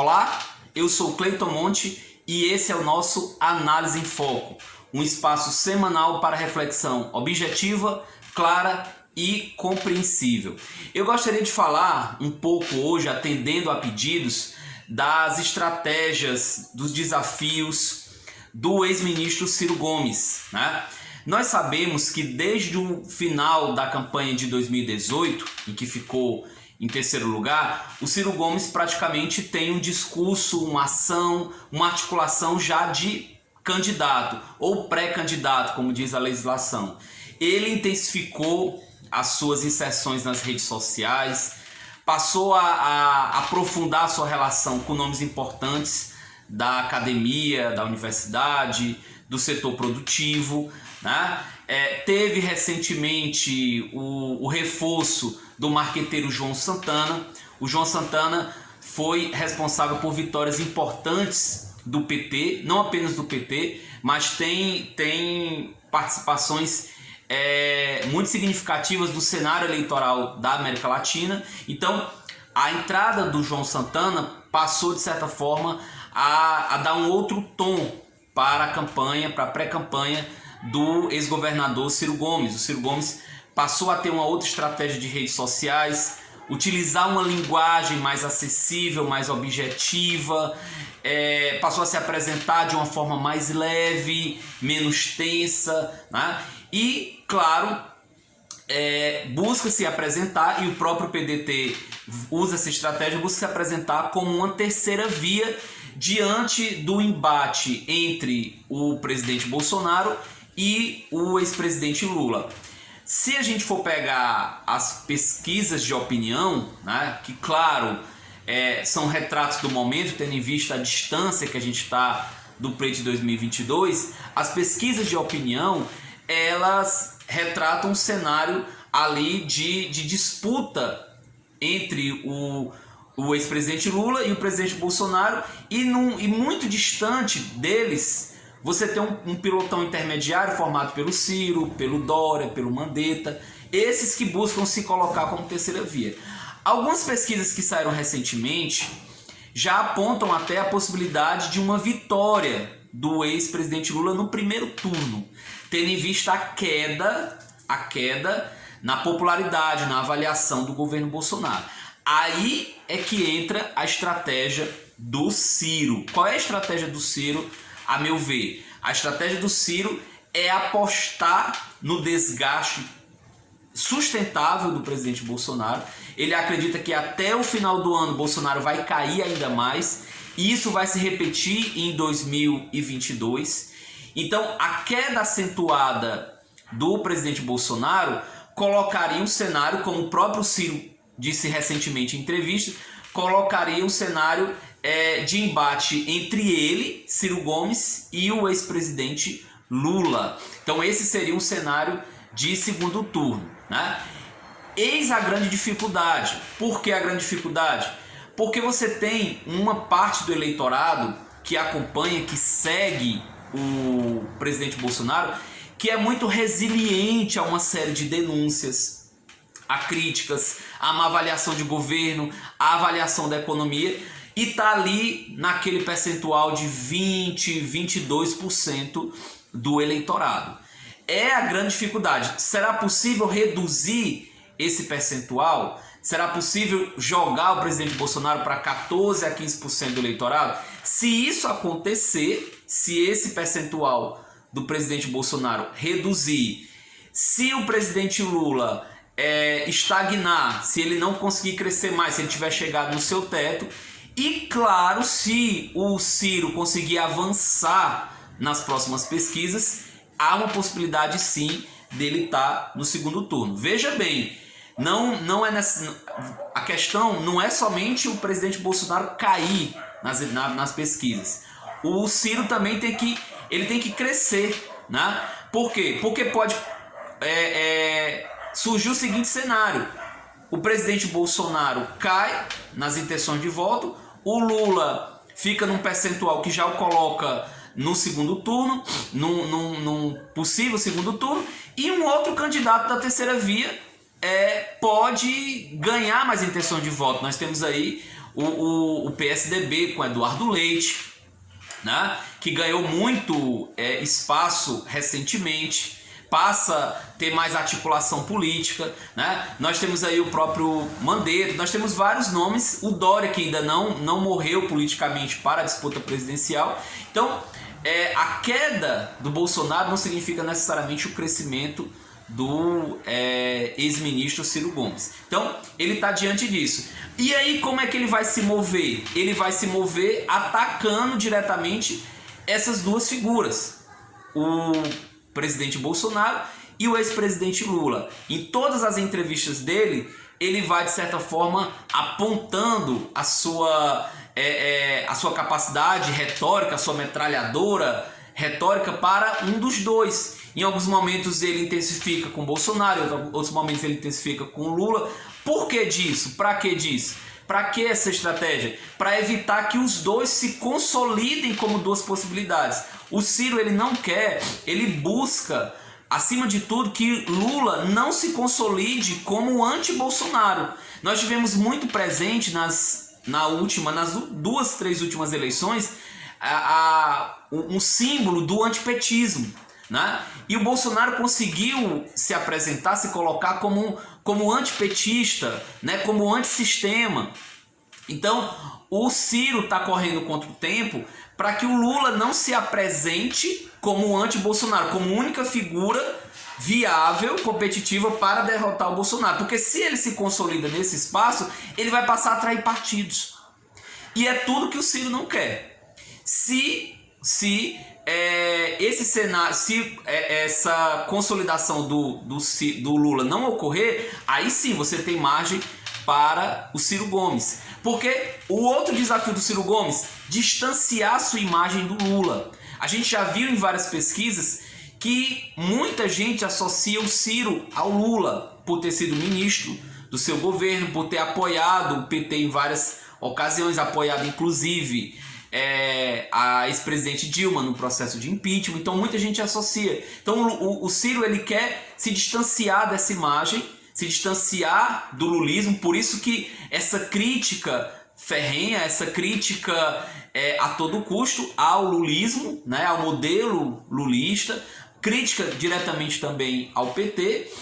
Olá, eu sou Cleiton Monte e esse é o nosso Análise em Foco, um espaço semanal para reflexão objetiva, clara e compreensível. Eu gostaria de falar um pouco hoje, atendendo a pedidos, das estratégias, dos desafios do ex-ministro Ciro Gomes, né? Nós sabemos que desde o final da campanha de 2018, em que ficou em terceiro lugar, o Ciro Gomes praticamente tem um discurso, uma ação, uma articulação já de candidato ou pré-candidato, como diz a legislação. Ele intensificou as suas inserções nas redes sociais, passou a aprofundar sua relação com nomes importantes da academia, da universidade, do setor produtivo, né? Teve recentemente o reforço do marqueteiro João Santana. O João Santana foi responsável por vitórias importantes do PT, não apenas do PT, mas tem participações muito significativas do cenário eleitoral da América Latina. Então, a entrada do João Santana passou, de certa forma, a dar um outro tom para a campanha, para a pré-campanha do ex-governador Ciro Gomes. O Ciro Gomes passou a ter uma outra estratégia de redes sociais, utilizar uma linguagem mais acessível, mais objetiva, passou a se apresentar de uma forma mais leve, menos tensa, né? E, claro, busca se apresentar, e o próprio PDT usa essa estratégia, busca se apresentar como uma terceira via diante do embate entre o presidente Bolsonaro e o ex-presidente Lula. Se a gente for pegar as pesquisas de opinião, né, que claro, são retratos do momento, tendo em vista a distância que a gente está do pleito de 2022, as pesquisas de opinião, elas retratam um cenário ali de disputa entre o ex-presidente Lula e o presidente Bolsonaro, e muito distante deles você tem um pilotão intermediário formado pelo Ciro, pelo Dória, pelo Mandetta, esses que buscam se colocar como terceira via. Algumas pesquisas que saíram recentemente já apontam até a possibilidade de uma vitória do ex-presidente Lula no primeiro turno, tendo em vista a queda na popularidade, na avaliação do governo Bolsonaro. Aí é que entra a estratégia do Ciro. Qual é a estratégia do Ciro? A meu ver, a estratégia do Ciro é apostar no desgaste sustentável do presidente Bolsonaro. Ele acredita que até o final do ano Bolsonaro vai cair ainda mais, e isso vai se repetir em 2022. Então, a queda acentuada do presidente Bolsonaro colocaria um cenário, como o próprio Ciro disse recentemente em entrevista, colocaria um cenário de embate entre ele, Ciro Gomes, e o ex-presidente Lula. Então esse seria um cenário de segundo turno, né? Eis a grande dificuldade. Por que a grande dificuldade? Porque você tem uma parte do eleitorado que acompanha, que segue o presidente Bolsonaro, que é muito resiliente a uma série de denúncias, a críticas, a má avaliação de governo, a avaliação da economia, e está ali naquele percentual de 20, 22% do eleitorado. É a grande dificuldade. Será possível reduzir esse percentual? Será possível jogar o presidente Bolsonaro para 14 a 15% do eleitorado? Se isso acontecer, se esse percentual do presidente Bolsonaro reduzir, se o presidente Lula estagnar, se ele não conseguir crescer mais, se ele tiver chegado no seu teto, e claro, se o Ciro conseguir avançar nas próximas pesquisas, há uma possibilidade sim dele estar no segundo turno. Veja bem, a questão não é somente o presidente Bolsonaro cair nas pesquisas. O Ciro também tem que crescer, né? Por quê? Porque pode surgir o seguinte cenário: o presidente Bolsonaro cai nas intenções de voto, o Lula fica num percentual que já o coloca no segundo turno, num possível segundo turno, e um outro candidato da terceira via pode ganhar mais intenções de voto. Nós temos aí o PSDB com Eduardo Leite, né, que ganhou muito espaço recentemente, passa a ter mais articulação política, né? Nós temos aí o próprio Mandetta, nós temos vários nomes, o Dória, que ainda não morreu politicamente para a disputa presidencial. Então, a queda do Bolsonaro não significa necessariamente o crescimento do ex-ministro Ciro Gomes. Então, ele está diante disso. E aí, como é que ele vai se mover? Ele vai se mover atacando diretamente essas duas figuras, o presidente Bolsonaro e o ex-presidente Lula. Em todas as entrevistas dele, ele vai, de certa forma, apontando a sua capacidade retórica, a sua metralhadora retórica para um dos dois. Em alguns momentos ele intensifica com Bolsonaro, em outros momentos ele intensifica com Lula. Por que disso? Para que disso? Para que essa estratégia? Para evitar que os dois se consolidem como duas possibilidades. O Ciro, ele não quer, ele busca, acima de tudo, que Lula não se consolide como anti-Bolsonaro. Nós tivemos muito presente nas duas, três últimas eleições, um símbolo do antipetismo, né? E o Bolsonaro conseguiu se apresentar, se colocar como antipetista, né? Como antissistema. Então, o Ciro está correndo contra o tempo para que o Lula não se apresente como anti-Bolsonaro, como única figura viável, competitiva para derrotar o Bolsonaro. Porque se ele se consolida nesse espaço, ele vai passar a atrair partidos. E é tudo que o Ciro não quer. Se esse cenário, se essa consolidação do Lula não ocorrer, aí sim você tem margem para o Ciro Gomes. Porque o outro desafio do Ciro Gomes, distanciar sua imagem do Lula. A gente já viu em várias pesquisas que muita gente associa o Ciro ao Lula, por ter sido ministro do seu governo, por ter apoiado o PT em várias ocasiões, apoiado inclusive a ex-presidente Dilma no processo de impeachment. Então muita gente associa. Então o Ciro, ele quer se distanciar dessa imagem, se distanciar do lulismo, por isso que essa crítica ferrenha, essa crítica a todo custo ao lulismo, né, ao modelo lulista, crítica diretamente também ao PT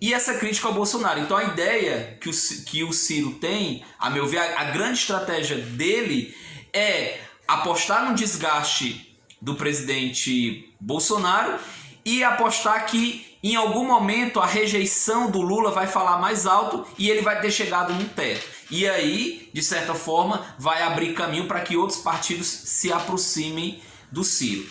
e essa crítica ao Bolsonaro. Então a ideia que o Ciro tem, a meu ver, a grande estratégia dele é apostar no desgaste do presidente Bolsonaro e apostar que em algum momento a rejeição do Lula vai falar mais alto e ele vai ter chegado no teto. E aí, de certa forma, vai abrir caminho para que outros partidos se aproximem do Ciro.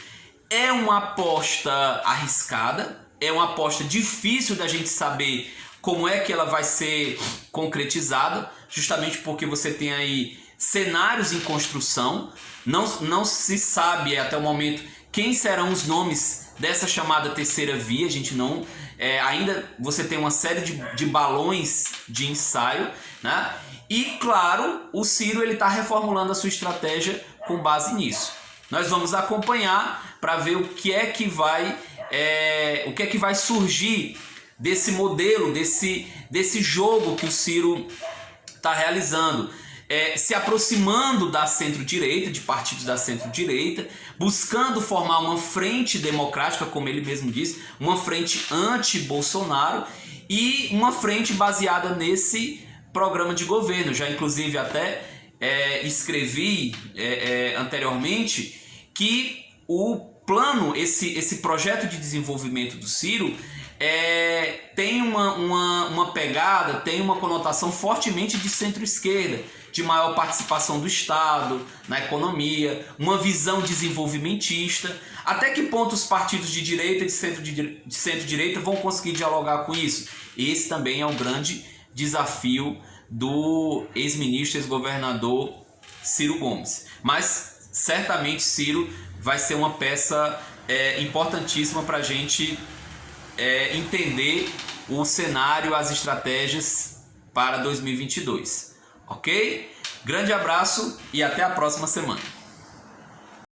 É uma aposta arriscada, é uma aposta difícil da gente saber como é que ela vai ser concretizada, justamente porque você tem aí cenários em construção, não se sabe até o momento quem serão os nomes dessa chamada terceira via. A gente não... ainda você tem uma série de balões de ensaio, né? E, claro, o Ciro está reformulando a sua estratégia com base nisso. Nós vamos acompanhar para ver o que é que vai surgir desse modelo, desse jogo que o Ciro está realizando. Se aproximando da centro-direita, de partidos da centro-direita, buscando formar uma frente democrática, como ele mesmo disse, uma frente anti-Bolsonaro e uma frente baseada nesse programa de governo. Já inclusive até escrevi anteriormente que o plano, esse projeto de desenvolvimento do Ciro tem uma pegada, tem uma conotação fortemente de centro-esquerda, de maior participação do Estado na economia, uma visão desenvolvimentista. Até que ponto os partidos de direita e de centro-direita vão conseguir dialogar com isso? Esse também é um grande desafio do ex-ministro, ex-governador Ciro Gomes. Mas certamente Ciro vai ser uma peça importantíssima para a gente entender o cenário, as estratégias para 2022. Ok? Grande abraço e até a próxima semana.